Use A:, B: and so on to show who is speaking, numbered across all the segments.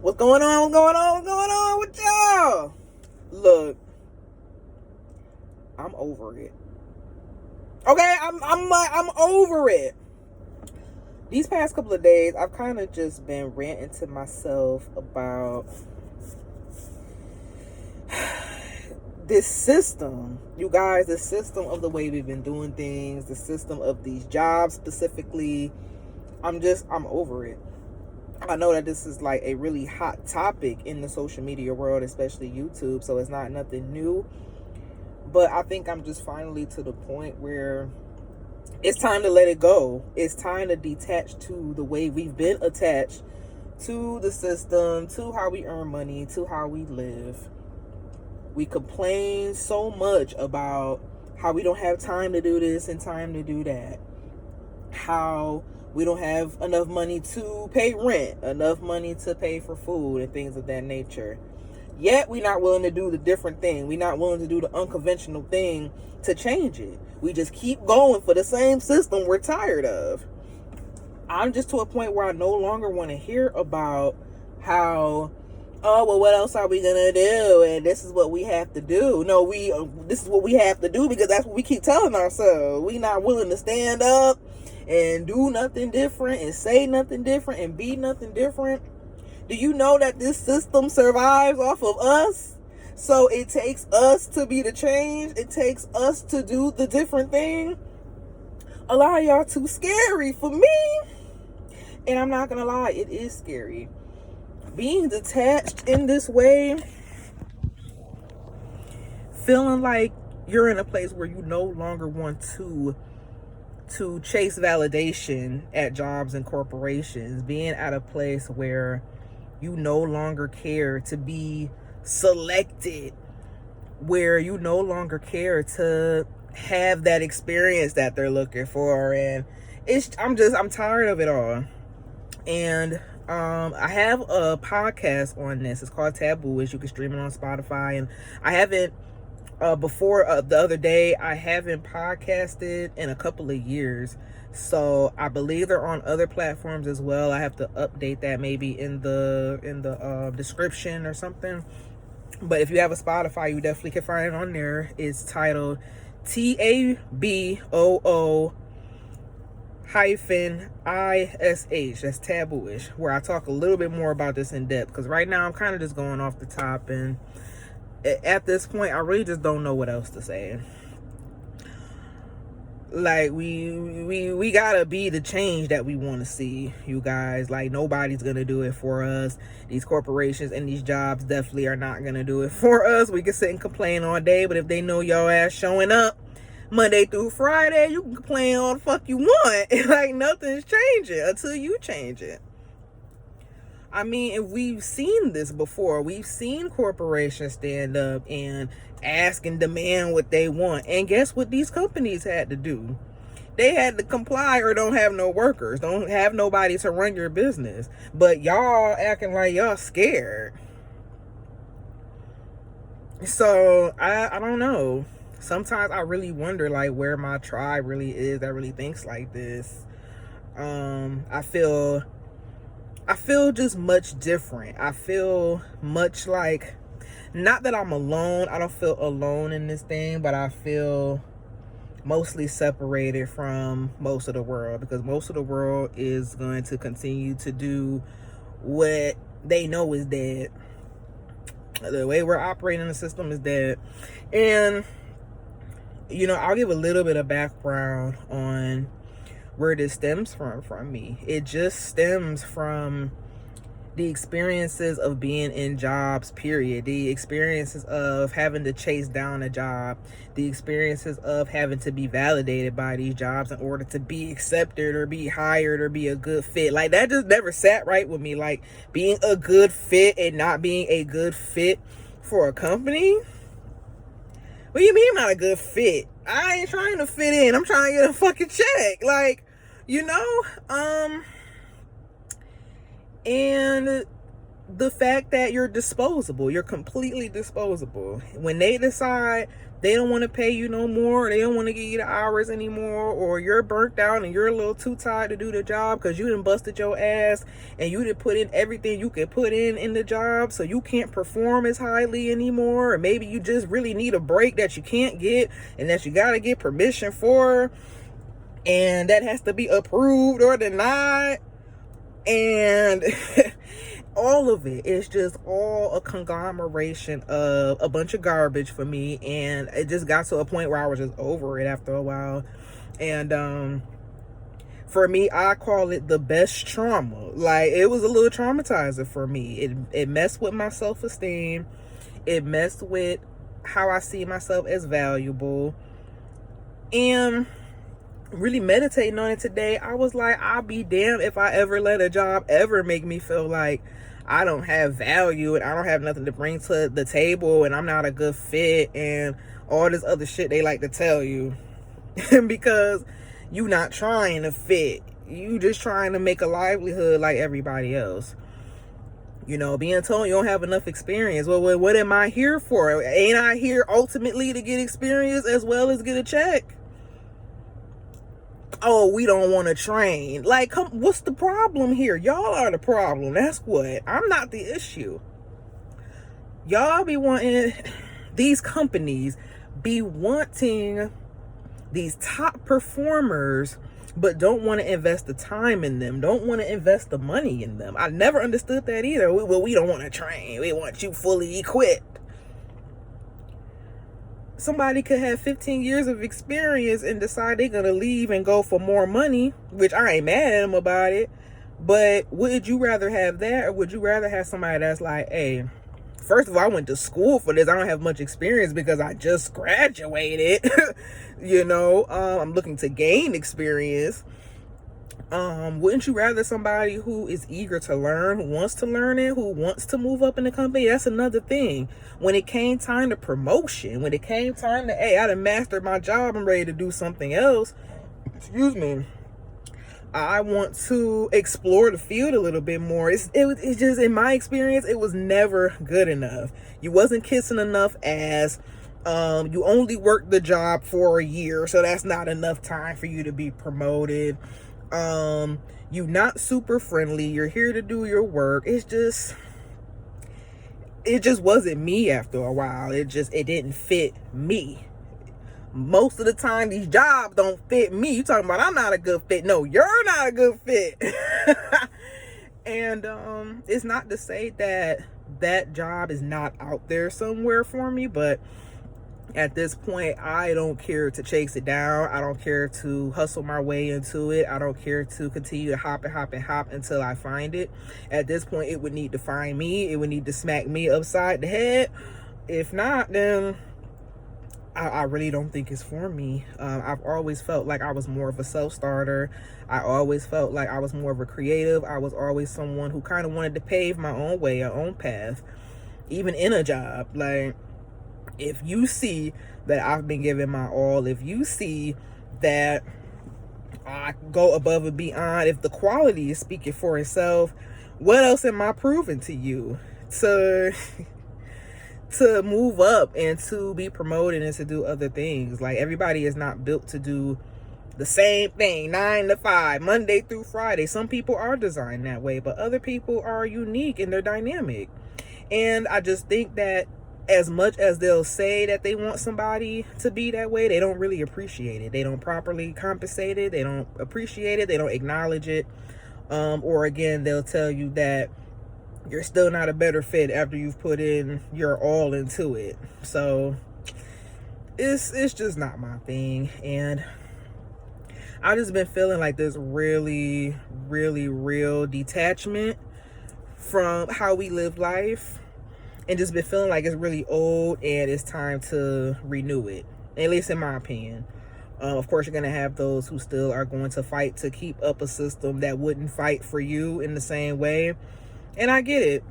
A: What's going on? What's going on? What's going on with y'all? Look, I'm over it. Okay, I'm over it. These past couple of days, I've kind of just been ranting to myself about this system, you guys, the system of the way we've been doing things, the system of these jobs specifically. I'm over it. I know that this is like a really hot topic in the social media world, especially YouTube, so it's not nothing new. But I think I'm just finally to the point where it's time to let it go. It's time to detach to the way we've been attached to the system, to how we earn money, to how we live. We complain so much about how we don't have time to do this and time to do that. How we don't have enough money to pay rent, enough money to pay for food and things of that nature. Yet we're not willing to do the different thing. We're not willing to do the unconventional thing to change it. We just keep going for the same system we're tired of. I'm just to a point where I no longer want to hear about how, oh, well, what else are we going to do? And this is what we have to do. No, this is what we have to do because that's what we keep telling ourselves. We're not willing to stand up and do nothing different and say nothing different and be nothing different. Do you know that this system survives off of us? So it takes us to be the change. It takes us to do the different thing. A lot of y'all too scary for me. And I'm not going to lie, it is scary. Being detached in this way, feeling like you're in a place where you no longer want to chase validation at jobs and corporations, being at a place where you no longer care to be selected, where you no longer care to have that experience that they're looking for. And I'm tired of it all. And I have a podcast on this. It's called Taboo'ish. You can stream it on Spotify. And I haven't before the other day, I haven't podcasted in a couple of years. So I believe they're on other platforms as well. I have to update that maybe in the description or something. But if you have a Spotify, you definitely can find it on there. It's titled TABOO -ISH. That's Taboo'ish, where I talk a little bit more about this in depth. Because right now I'm kind of just going off the top, and at this point I really just don't know what else to say. Like we gotta be the change that we want to see, you guys. Like, nobody's gonna do it for us. These corporations and these jobs definitely are not gonna do it for us. We can sit and complain all day, but if they know your ass showing up Monday through Friday, you can complain all the fuck you want. Like, nothing's changing until you change it. I mean, if we've seen this before, we've seen corporations stand up and ask and demand what they want. And guess what these companies had to do? They had to comply or don't have no workers. Don't have nobody to run your business. But y'all acting like y'all scared. So, I don't know. Sometimes I really wonder, like, where my tribe really is that really thinks like this. I feel just much different. I feel much like, not that I'm alone. I don't feel alone in this thing, but I feel mostly separated from most of the world, because most of the world is going to continue to do what they know is dead. The way we're operating the system is dead. And, you know, I'll give a little bit of background on where this stems from me. It just stems from the experiences of being in jobs, period. The experiences of having to chase down a job. The experiences of having to be validated by these jobs in order to be accepted or be hired or be a good fit. Like, that just never sat right with me. Like, being a good fit and not being a good fit for a company. What do you mean I'm not a good fit? I ain't trying to fit in. I'm trying to get a fucking check. Like, you know? And the fact that you're disposable, you're completely disposable. When they decide they don't want to pay you no more, they don't want to give you the hours anymore, or you're burnt out and you're a little too tired to do the job because you done busted your ass and you didn't put in everything you could put in the job, so you can't perform as highly anymore, or maybe you just really need a break that you can't get and that you got to get permission for, and that has to be approved or denied, and all of it is just all a conglomeration of a bunch of garbage for me. And it just got to a point where I was just over it after a while. And for me, I call it the best trauma. Like, it was a little traumatizing for me. It messed with my self-esteem. It messed with how I see myself as valuable. And really meditating on it today, I was like, I'll be damned if I ever let a job ever make me feel like I don't have value and I don't have nothing to bring to the table and I'm not a good fit and all this other shit they like to tell you. Because you not trying to fit, you just trying to make a livelihood like everybody else. You know, being told you don't have enough experience. Well, what am I here for? Ain't I here ultimately to get experience as well as get a check? Oh, we don't want to train. Like, what's the problem here? Y'all are the problem. That's what. I'm not the issue. Y'all be wanting, these companies be wanting these top performers, but don't want to invest the time in them, don't want to invest the money in them. I never understood that either. We don't want to train. We want you fully equipped. Somebody could have 15 years of experience and decide they're gonna leave and go for more money, which I ain't mad at them about it. But would you rather have that, or would you rather have somebody that's like, hey, first of all, I went to school for this, I don't have much experience because I just graduated. You know, I'm looking to gain experience. Wouldn't you rather somebody who is eager to learn, who wants to learn it, who wants to move up in the company? That's another thing. When it came time to promotion, when it came time to, hey, I done mastered my job, I'm ready to do something else, excuse me, I want to explore the field a little bit more. It's just, in my experience, it was never good enough. You wasn't kissing enough ass. You only worked the job for a year, so that's not enough time for you to be promoted. You not super friendly. You're here to do your work. It just wasn't me after a while. It didn't fit me. Most of the time, these jobs don't fit me. You talking about I'm not a good fit? No, you're not a good fit. And it's not to say that job is not out there somewhere for me, but at this point, I don't care to chase it down. I don't care to hustle my way into it. I don't care to continue to hop and hop and hop until I find it. At this point, it would need to find me. It would need to smack me upside the head. If not, then I really don't think it's for me. I've always felt like I was more of a self-starter. I always felt like I was more of a creative. I was always someone who kind of wanted to pave my own way, my own path, even in a job. Like, if you see that I've been giving my all, if you see that I go above and beyond, if the quality is speaking for itself, what else am I proving to you to move up and to be promoted and to do other things? Like, everybody is not built to do the same thing 9 to 5, Monday through Friday. Some people are designed that way, but other people are unique and they're dynamic. And I just think that as much as they'll say that they want somebody to be that way, they don't really appreciate it. They don't properly compensate it. They don't appreciate it. They don't acknowledge it. Or again, they'll tell you that you're still not a better fit after you've put in your all into it. So it's just not my thing. And I've just been feeling like this really, really real detachment from how we live life. And just been feeling like it's really old and it's time to renew it, at least in my opinion. Of course, you're going to have those who still are going to fight to keep up a system that wouldn't fight for you in the same way. And I get it.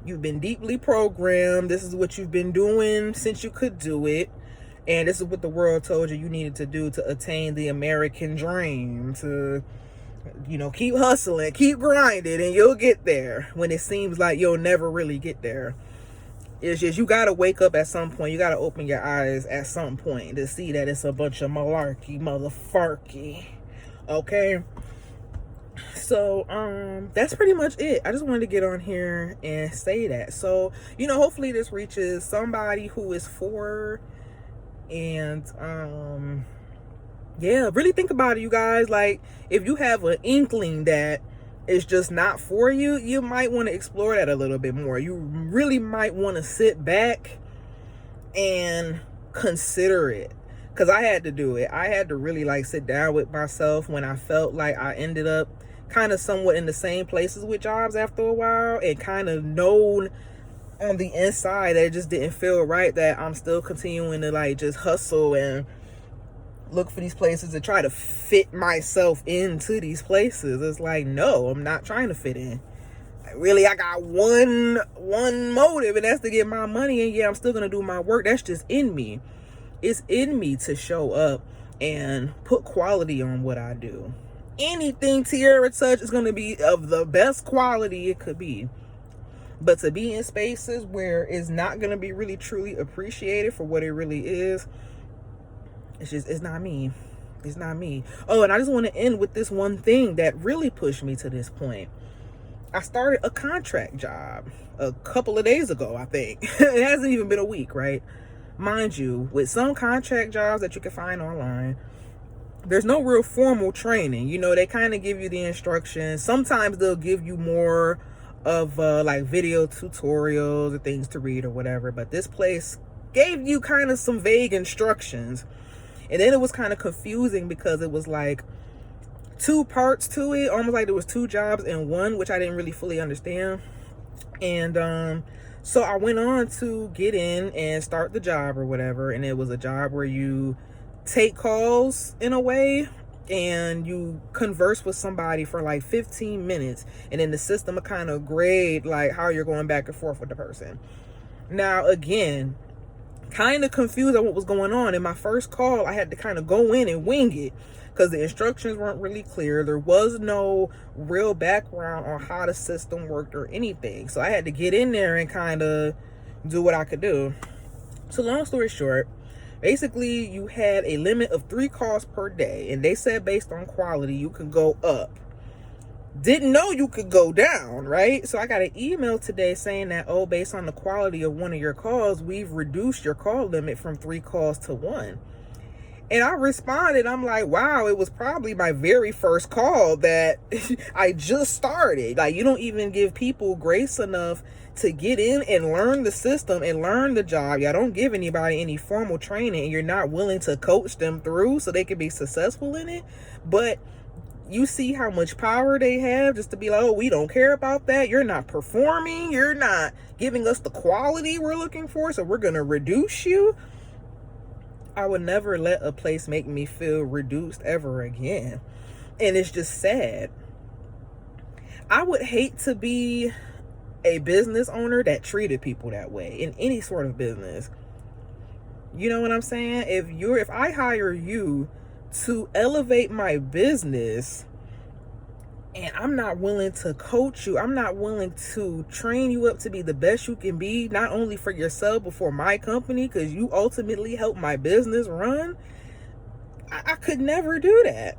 A: You've been deeply programmed. This is what you've been doing since you could do it. And this is what the world told you you needed to do to attain the American dream, to You know, keep hustling, keep grinding, and you'll get there when it seems like you'll never really get there. It's just, you gotta wake up at some point. You gotta open your eyes at some point to see that it's a bunch of malarkey, motherfucky. Okay? So, that's pretty much it. I just wanted to get on here and say that. So, you know, hopefully this reaches somebody who is for, and, yeah, really think about it, you guys. Like, if you have an inkling that it's just not for you, you might want to explore that a little bit more. You really might want to sit back and consider it. Because I had to do it. I had to really, like, sit down with myself when I felt like I ended up kind of somewhat in the same places with jobs after a while, and kind of known on the inside that it just didn't feel right, that I'm still continuing to, like, just hustle and look for these places to try to fit myself into these places. It's like, no, I'm not trying to fit in. Really, I got one motive, and that's to get my money. And yeah, I'm still gonna do my work. That's just in me. It's in me to show up and put quality on what I do. Anything Tierra touch is gonna be of the best quality it could be. But to be in spaces where it's not gonna be really truly appreciated for what it really is, it's not me. It's not me. Oh, and I just want to end with this one thing that really pushed me to this point. I started a contract job a couple of days ago, I think. It hasn't even been a week, right? Mind you, with some contract jobs that you can find online, there's no real formal training. You know, they kind of give you the instructions. Sometimes they'll give you more of like video tutorials or things to read or whatever. But this place gave you kind of some vague instructions. And then it was kind of confusing because it was like two parts to it, almost like there was two jobs in one, which I didn't really fully understand. And so I went on to get in and start the job or whatever. And it was a job where you take calls in a way, and you converse with somebody for like 15 minutes. And then the system will kind of grade like how you're going back and forth with the person. Now, again, kind of confused on what was going on. In my first call, I had to kind of go in and wing it because the instructions weren't really clear. There was no real background on how the system worked or anything. So I had to get in there and kind of do what I could do. So long story short, basically you had a limit of 3 calls per day, and they said based on quality you could go up. Didn't know you could go down, right? So I got an email today saying that, oh, based on the quality of one of your calls, we've reduced your call limit from 3 calls to 1. And I responded, I'm like, wow, it was probably my very first call that I just started. Like, you don't even give people grace enough to get in and learn the system and learn the job. Y'all don't give anybody any formal training, and you're not willing to coach them through so they can be successful in it. But you see how much power they have just to be like, oh, we don't care about that. You're not performing. You're not giving us the quality we're looking for, so we're going to reduce you. I would never let a place make me feel reduced ever again. And it's just sad. I would hate to be a business owner that treated people that way in any sort of business. You know what I'm saying? If I hire you to elevate my business and I'm not willing to coach you, I'm not willing to train you up to be the best you can be, not only for yourself but for my company, because you ultimately help my business run, I could never do that.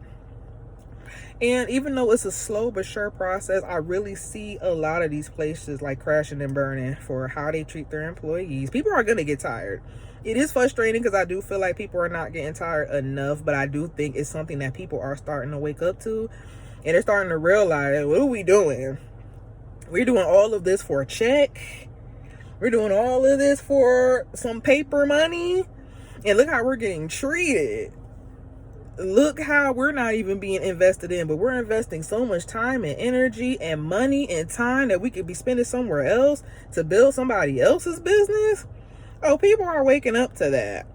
A: And even though it's a slow but sure process, I really see a lot of these places like crashing and burning for how they treat their employees. People are going to get tired. It is frustrating because I do feel like people are not getting tired enough, but I do think it's something that people are starting to wake up to, and they're starting to realize, what are we doing? We're doing all of this for a check. We're doing all of this for some paper money, and look how we're getting treated. Look how we're not even being invested in, but we're investing so much time and energy and money and time that we could be spending somewhere else to build somebody else's business. Oh, people are waking up to that.